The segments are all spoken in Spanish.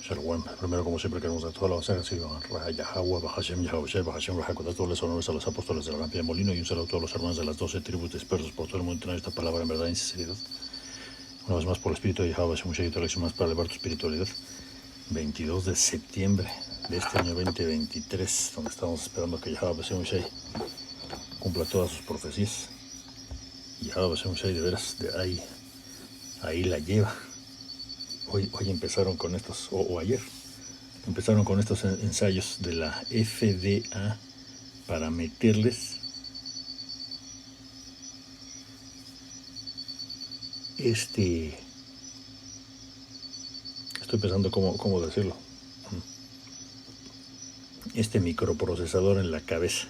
Shalom. Primero, como siempre, queremos dar toda la base a Yahweh, Bahashem, Yahushua, Bahashem, Rahakodat, todos los honores a los apóstoles de la Gran Molino y un saludo a todos los hermanos de las 12 tribus dispersos por todo el mundo en esta palabra en verdad y en sinceridad. Una vez más, por el Espíritu de Yahweh, Hashem, y otra lección más para elevar tu espiritualidad. 22 de septiembre de este año 2023, donde estamos esperando que Yahweh Hashem cumpla todas sus profecías. Y Yahweh Hashem, de veras, de ahí la lleva. Hoy empezaron con estos, o ayer, empezaron con estos ensayos de la FDA para meterles estoy pensando cómo decirlo, este microprocesador en la cabeza.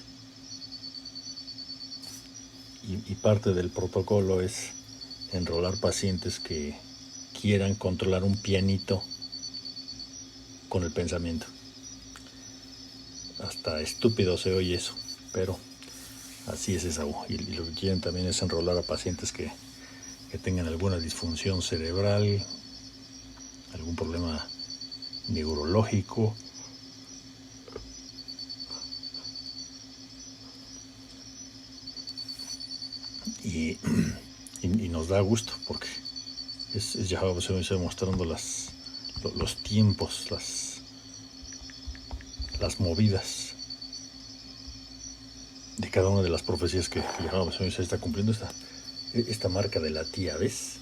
Y parte del protocolo es enrolar pacientes que quieran controlar un pianito con el pensamiento. Hasta estúpido se oye eso, pero así es esa. Y lo que quieren también es enrolar a pacientes que tengan alguna disfunción cerebral, algún problema neurológico, y nos da gusto porque es Yahweh se mostrando los tiempos, las movidas de cada una de las profecías que Yahweh se está cumpliendo. Esta marca de la tía, ¿ves?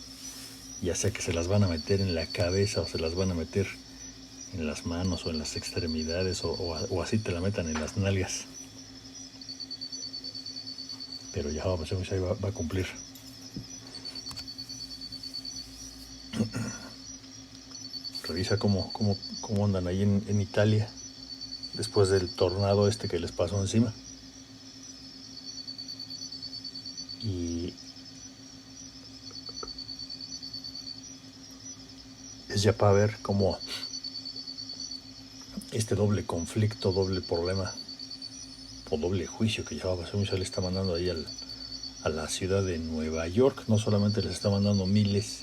Ya sea que se las van a meter en la cabeza o se las van a meter en las manos o en las extremidades o así te la metan en las nalgas. Pero Yahweh va a cumplir. Revisa cómo andan ahí en Italia después del tornado que les pasó encima. Y es ya para ver cómo este doble conflicto, doble problema o doble juicio que Yahweh le está mandando ahí a la ciudad de Nueva York. No solamente les está mandando miles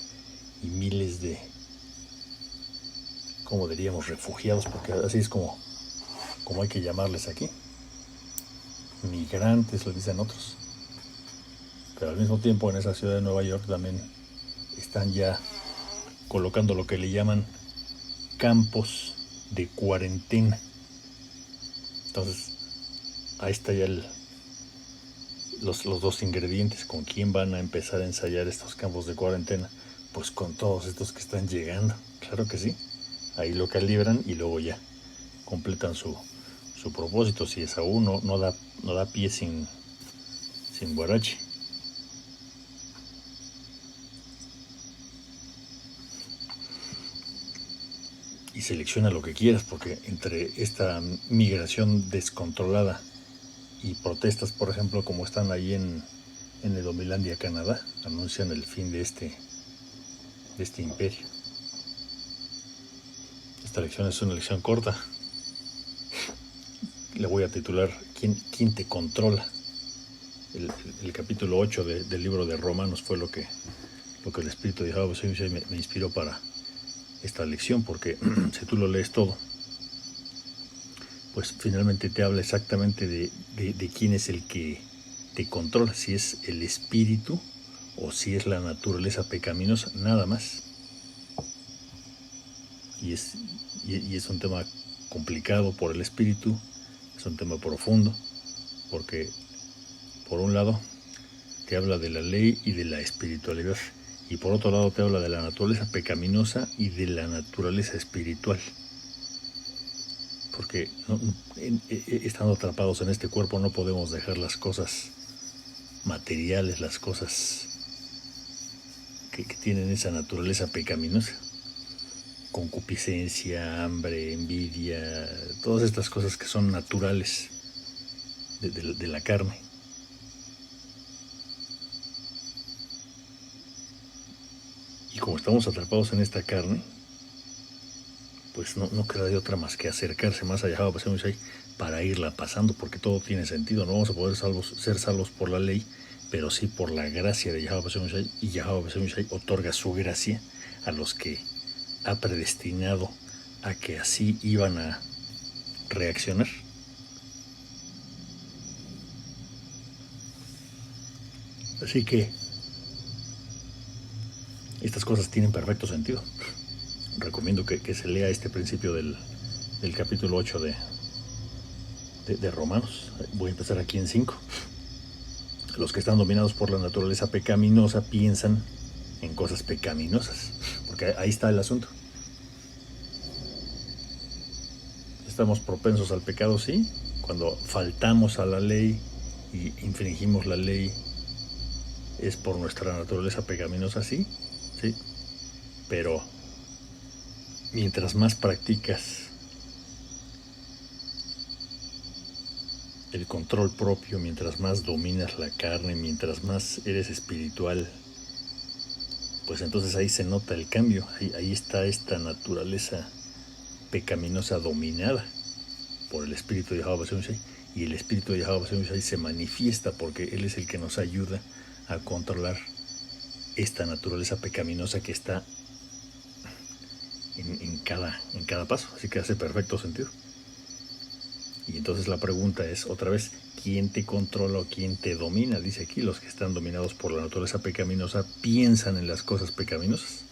y miles de, como diríamos, refugiados, porque así es como hay que llamarles aquí, migrantes, lo dicen otros. Pero al mismo tiempo en esa ciudad de Nueva York también están ya colocando lo que le llaman campos de cuarentena. Entonces ahí está ya los dos ingredientes. ¿Con quién van a empezar a ensayar estos campos de cuarentena? Pues con todos estos que están llegando, claro que sí. Ahí lo calibran y luego ya completan su propósito. Si Esaú no da pie sin guarache. Y selecciona lo que quieras, porque entre esta migración descontrolada y protestas, por ejemplo, como están ahí en Edomilandia, Canadá, anuncian el fin de este imperio. Esta lección es una lección corta. Le voy a titular ¿Quién te controla? El capítulo 8 del libro de Romanos fue lo que el Espíritu de Yahweh me inspiró para esta lección, porque si tú lo lees todo, pues finalmente te habla exactamente de quién es el que te controla, si es el espíritu o si es la naturaleza pecaminosa, nada más. Y es un tema complicado por el espíritu, es un tema profundo, porque por un lado te habla de la ley y de la espiritualidad, y por otro lado te habla de la naturaleza pecaminosa y de la naturaleza espiritual. Porque estando atrapados en este cuerpo no podemos dejar las cosas materiales, las cosas que tienen esa naturaleza pecaminosa. Concupiscencia, hambre, envidia, todas estas cosas que son naturales de la carne. Y como estamos atrapados en esta carne, pues no queda de otra más que acercarse más allá para irla pasando, porque todo tiene sentido. No vamos a poder ser salvos por la ley, pero sí por la gracia de Yahweh, y Yahweh otorga su gracia a los que ha predestinado a que así iban a reaccionar. Así que estas cosas tienen perfecto sentido. Recomiendo que se lea este principio del capítulo 8 de Romanos. Voy a empezar aquí en 5. Los que están dominados por la naturaleza pecaminosa piensan en cosas pecaminosas, porque ahí está el asunto. Estamos propensos al pecado, sí, cuando faltamos a la ley y infringimos la ley, es por nuestra naturaleza pecaminosa, sí, sí, pero mientras más practicas el control propio, mientras más dominas la carne, mientras más eres espiritual, pues entonces ahí se nota el cambio, ahí está esta naturaleza pecaminosa dominada por el espíritu de Yahweh Shai, y el espíritu de Yahweh Shai se manifiesta porque él es el que nos ayuda a controlar esta naturaleza pecaminosa que está en cada paso, así que hace perfecto sentido. Y entonces la pregunta es otra vez, ¿quién te controla o quién te domina? Dice aquí, los que están dominados por la naturaleza pecaminosa piensan en las cosas pecaminosas,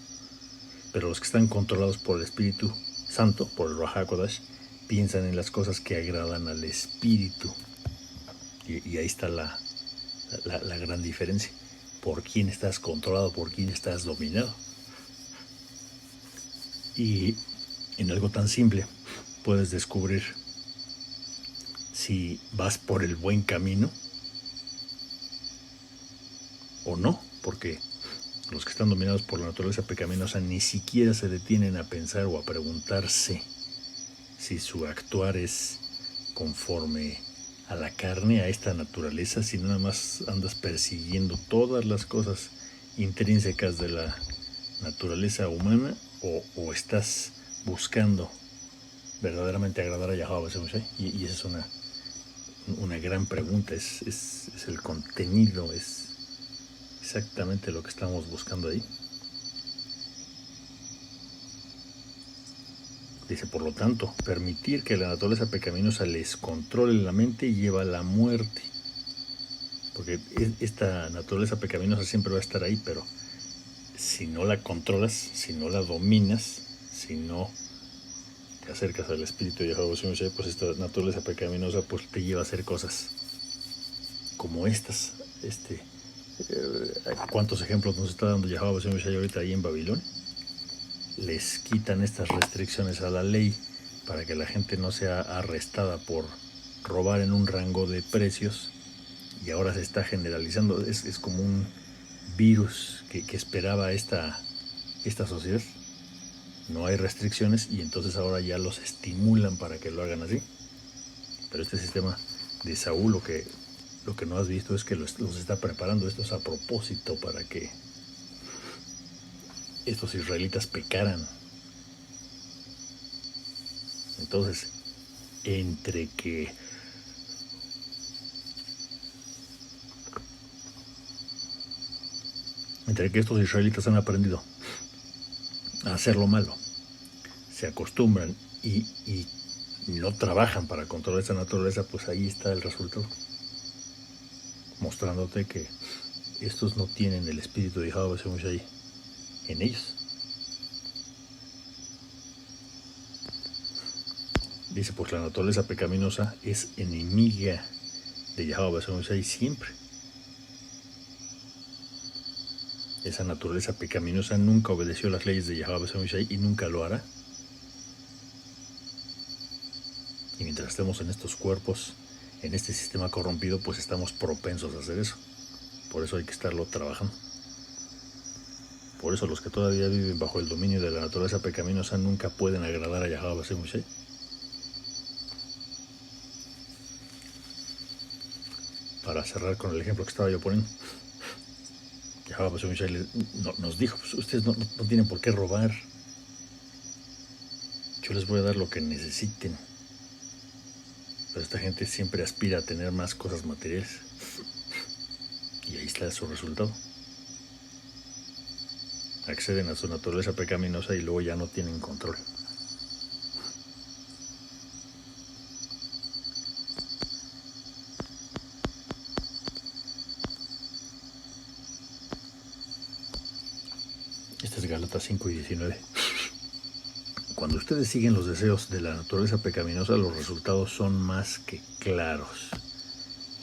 pero los que están controlados por el Espíritu Santo, por el Ruach HaKodesh, piensan en las cosas que agradan al Espíritu. Y ahí está la gran diferencia. ¿Por quién estás controlado? ¿Por quién estás dominado? Y en algo tan simple puedes descubrir si vas por el buen camino o no, porque los que están dominados por la naturaleza pecaminosa ni siquiera se detienen a pensar o a preguntarse si su actuar es conforme a la carne, a esta naturaleza, si nada más andas persiguiendo todas las cosas intrínsecas de la naturaleza humana o estás buscando verdaderamente agradar a Yahweh Shai. Y esa es una gran pregunta, es el contenido, es exactamente lo que estamos buscando ahí. Dice, por lo tanto, permitir que la naturaleza pecaminosa les controle la mente lleva a la muerte. Porque esta naturaleza pecaminosa siempre va a estar ahí, pero si no la controlas, si no la dominas, si no te acercas al espíritu de Yahweh, pues esta naturaleza pecaminosa pues te lleva a hacer cosas como estas. ¿Cuántos ejemplos nos está dando Yahweh ahorita ahí en Babilonia? Les quitan estas restricciones a la ley para que la gente no sea arrestada por robar en un rango de precios, y ahora se está generalizando. Es como un virus que esperaba esta sociedad. No hay restricciones y entonces ahora ya los estimulan para que lo hagan así. Pero este sistema de Saúl, lo que no has visto es que los está preparando. Esto es a propósito para que estos israelitas pecaran. Entonces, entre que estos israelitas han aprendido a hacer lo malo, se acostumbran y no trabajan para controlar esa naturaleza, pues ahí está el resultado, mostrándote que estos no tienen el espíritu de Yahweh Shai en ellos. Dice, pues la naturaleza pecaminosa es enemiga de Yahweh Shai siempre. Esa naturaleza pecaminosa nunca obedeció las leyes de Yahweh Shai y nunca lo hará. Y mientras estemos en estos cuerpos, en este sistema corrompido, pues estamos propensos a hacer eso. Por eso hay que estarlo trabajando. Por eso los que todavía viven bajo el dominio de la naturaleza pecaminosa nunca pueden agradar a Yahweh Shai. Para cerrar con el ejemplo que estaba yo poniendo, Yahweh Shai nos dijo, pues ustedes no tienen por qué robar. Yo les voy a dar lo que necesiten. Pero esta gente siempre aspira a tener más cosas materiales. Y ahí está su resultado. Acceden a su naturaleza pecaminosa y luego ya no tienen control. Gálatas 5 y 19. Cuando ustedes siguen los deseos de la naturaleza pecaminosa, los resultados son más que claros.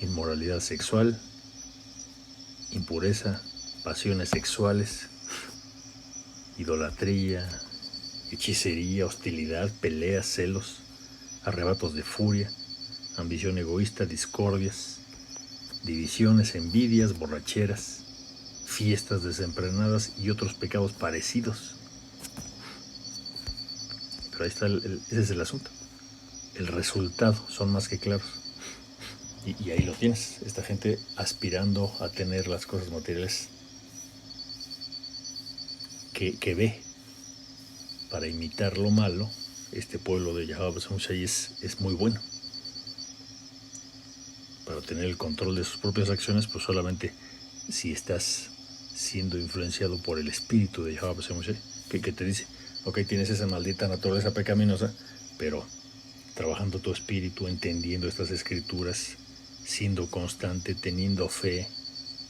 Inmoralidad sexual, impureza, pasiones sexuales, idolatría, hechicería, hostilidad, peleas, celos, arrebatos de furia, ambición egoísta, discordias, divisiones, envidias, borracheras, fiestas desenfrenadas y otros pecados parecidos. Pero ahí está, ese es el asunto. El resultado son más que claros. Y ahí lo tienes, esta gente aspirando a tener las cosas materiales que ve para imitar lo malo. Este pueblo de Yahweh es muy bueno. Para tener el control de sus propias acciones, pues solamente si estás siendo influenciado por el espíritu de Yahweh que te dice, ok, tienes esa maldita naturaleza pecaminosa, pero trabajando tu espíritu, entendiendo estas escrituras, siendo constante, teniendo fe,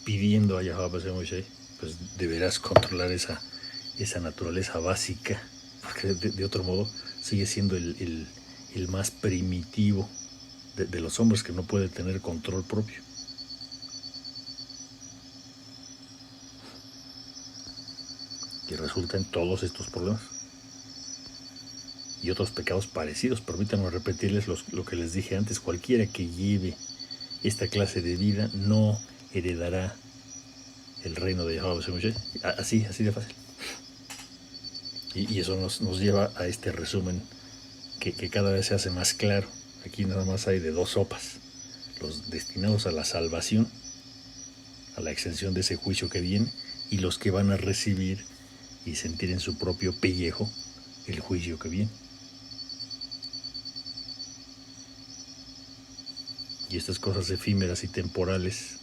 pidiendo a Yahweh, pues deberás controlar esa naturaleza básica, porque de otro modo sigue siendo el más primitivo de los hombres, que no puede tener control propio. Y resulta en todos estos problemas y otros pecados parecidos. Permítanme repetirles lo que les dije antes: cualquiera que lleve esta clase de vida no heredará el reino de Yahweh. Así de fácil. Y eso nos lleva a este resumen que cada vez se hace más claro. Aquí nada más hay de dos sopas: los destinados a la salvación, a la exención de ese juicio que viene, y los que van a recibir y sentir en su propio pellejo el juicio que viene. Y estas cosas efímeras y temporales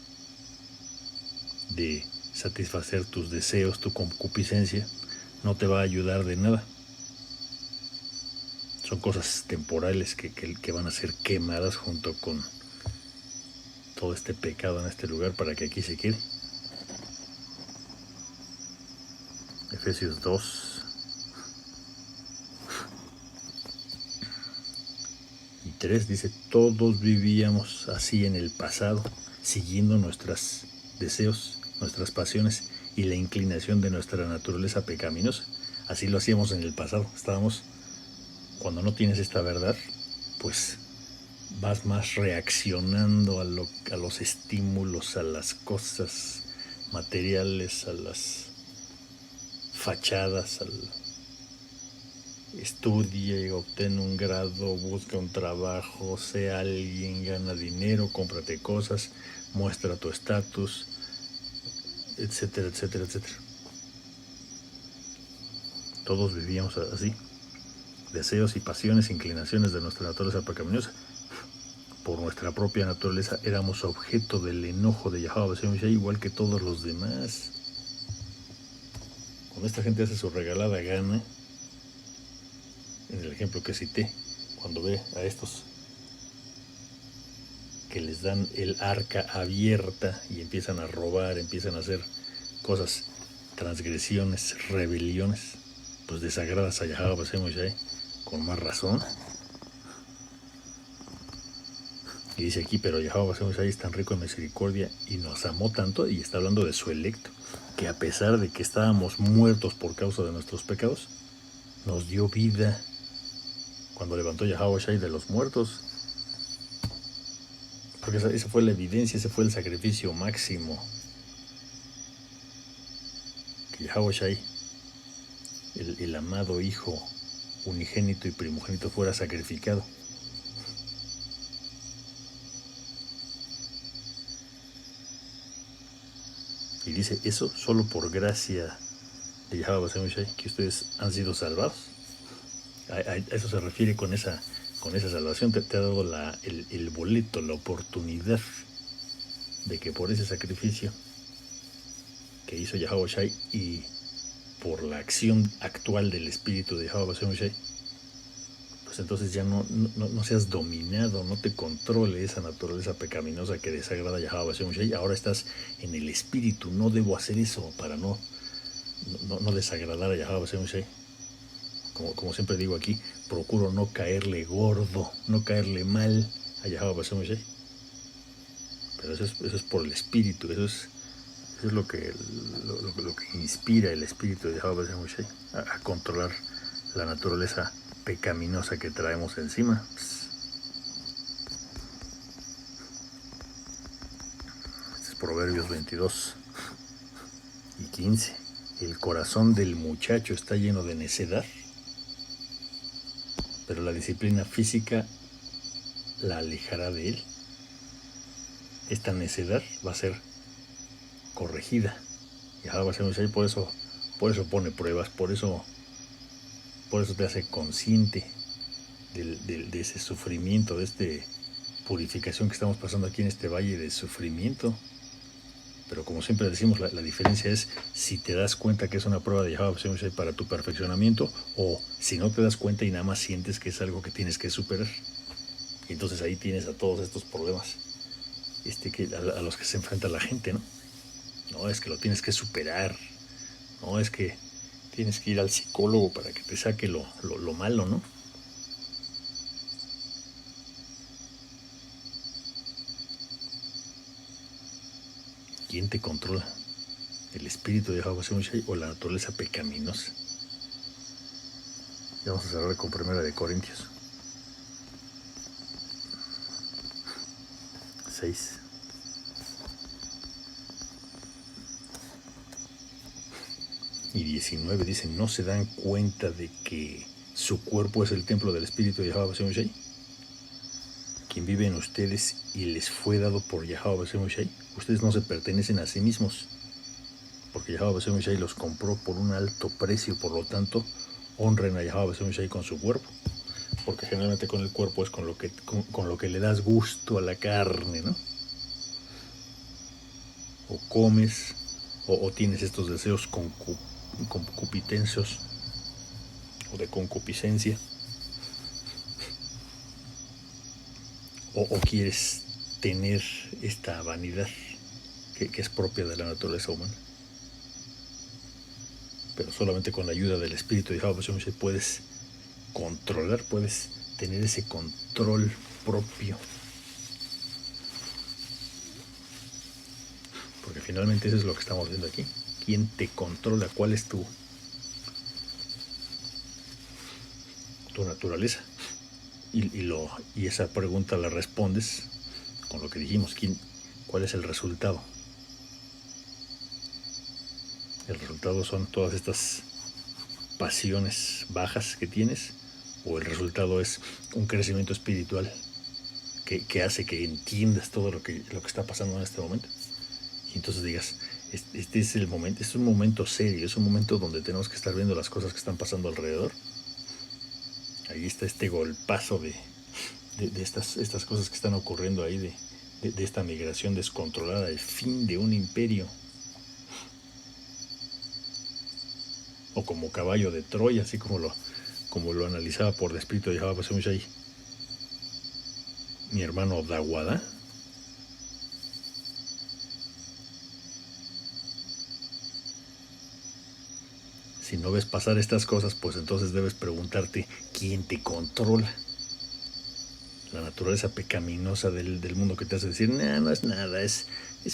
de satisfacer tus deseos, tu concupiscencia, no te va a ayudar de nada. Son cosas temporales que van a ser quemadas junto con todo este pecado en este lugar para que aquí se quede. Efesios 2 y 3 dice: todos vivíamos así en el pasado, siguiendo nuestros deseos, nuestras pasiones y la inclinación de nuestra naturaleza pecaminosa. Así lo hacíamos en el pasado. Cuando no tienes esta verdad, pues vas más reaccionando a los estímulos, a las cosas materiales, a las fachadas, estudia, obtén un grado, busca un trabajo, sea alguien, gana dinero, cómprate cosas, muestra tu estatus, etcétera, etcétera, etcétera. Todos vivíamos así: deseos y pasiones, inclinaciones de nuestra naturaleza pecaminosa. Por nuestra propia naturaleza éramos objeto del enojo de Yahweh, igual que todos los demás. Cuando esta gente hace su regalada gana, en el ejemplo que cité, cuando ve a estos que les dan el arca abierta y empiezan a robar, empiezan a hacer cosas, transgresiones, rebeliones, pues desagradas a Yahweh, con más razón. Y dice aquí: pero Yahweh es tan rico en misericordia y nos amó tanto, y está hablando de su electo, que a pesar de que estábamos muertos por causa de nuestros pecados, nos dio vida cuando levantó Yahweh de los muertos. Porque esa fue la evidencia, ese fue el sacrificio máximo. Que Yahweh, el amado Hijo unigénito y primogénito, fuera sacrificado. Y dice: eso solo por gracia de Yahweh, que ustedes han sido salvados. A eso se refiere con esa salvación. Te ha dado el boleto, la oportunidad de que por ese sacrificio que hizo Yahweh y por la acción actual del espíritu de Yahweh, pues entonces ya no seas dominado, no te controle esa naturaleza pecaminosa que desagrada a Yahweh. Ahora estás en el espíritu. No debo hacer eso para no no desagradar a Yahweh Hashem Shai. Como siempre digo aquí, procuro no caerle gordo, no caerle mal a Yahweh Hashem Shai. Pero eso es por el espíritu, eso es lo que inspira el espíritu de Yahweh Hashem Shai a controlar la naturaleza pecaminosa que traemos encima. Este es Proverbios 22 y 15. El corazón del muchacho está lleno de necedad, pero la disciplina física la alejará de él. Esta necedad va a ser corregida. Y por eso pone pruebas, por eso te hace consciente de ese sufrimiento, de esta purificación que estamos pasando aquí en este valle de sufrimiento. Pero como siempre decimos, la diferencia es si te das cuenta que es una prueba de Yahweh para tu perfeccionamiento, o si no te das cuenta y nada más sientes que es algo que tienes que superar. Y entonces ahí tienes a todos estos problemas a los que se enfrenta la gente, ¿no? No, es que lo tienes que superar. No, es que tienes que ir al psicólogo para que te saque lo malo, ¿no? ¿Quién te controla? ¿El espíritu de Yahweh Shai o la naturaleza pecaminosa? Ya vamos a cerrar con 1 Corintios 6. Y 19 dice, ¿no se dan cuenta de que su cuerpo es el templo del espíritu de Yahweh Shai, quien vive en ustedes y les fue dado por Yahweh Shai? Ustedes no se pertenecen a sí mismos, porque Yahweh Shai los compró por un alto precio. Por lo tanto, honren a Yahweh Shai con su cuerpo, porque generalmente con el cuerpo es con lo que le das gusto a la carne, ¿no? O comes, o tienes estos deseos concupiscencios o de concupiscencia, o quieres tener esta vanidad que es propia de la naturaleza humana. Pero solamente con la ayuda del espíritu de Yahweh puedes controlar, puedes tener ese control propio, porque finalmente eso es lo que estamos viendo aquí. ¿Quién te controla? ¿Cuál es tu naturaleza? Y esa pregunta la respondes con lo que dijimos. ¿Cuál es el resultado? El resultado son todas estas pasiones bajas que tienes, o el resultado es un crecimiento espiritual que hace que entiendas todo lo que está pasando en este momento. Y entonces digas, este es el momento, es un momento serio, es un momento donde tenemos que estar viendo las cosas que están pasando alrededor. Ahí está este golpazo de estas cosas que están ocurriendo ahí, de esta migración descontrolada, el fin de un imperio. O como caballo de Troya, así como lo analizaba por el espíritu de Yahweh Shai mi hermano Dawada. Si no ves pasar estas cosas, pues entonces debes preguntarte quién te controla. La naturaleza pecaminosa del mundo que te hace decir, no es nada, es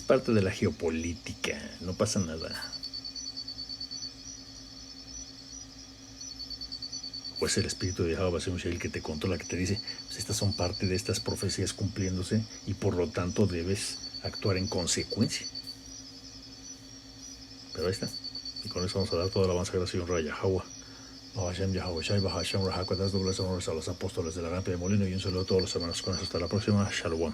parte de la geopolítica, no pasa nada. O es el espíritu de Yahweh el que te controla, que te dice, pues estas son parte de estas profecías cumpliéndose y por lo tanto debes actuar en consecuencia. Pero ahí está. Y con eso vamos a dar toda la alabanza, gracia y honra a Yahweh. Bahashem, Yahweh Shai, Bahashem, Rahakotas, dobles honores a los apóstoles de la rampa de molino y un saludo a todos los hermanos. Con eso hasta la próxima. Shalom.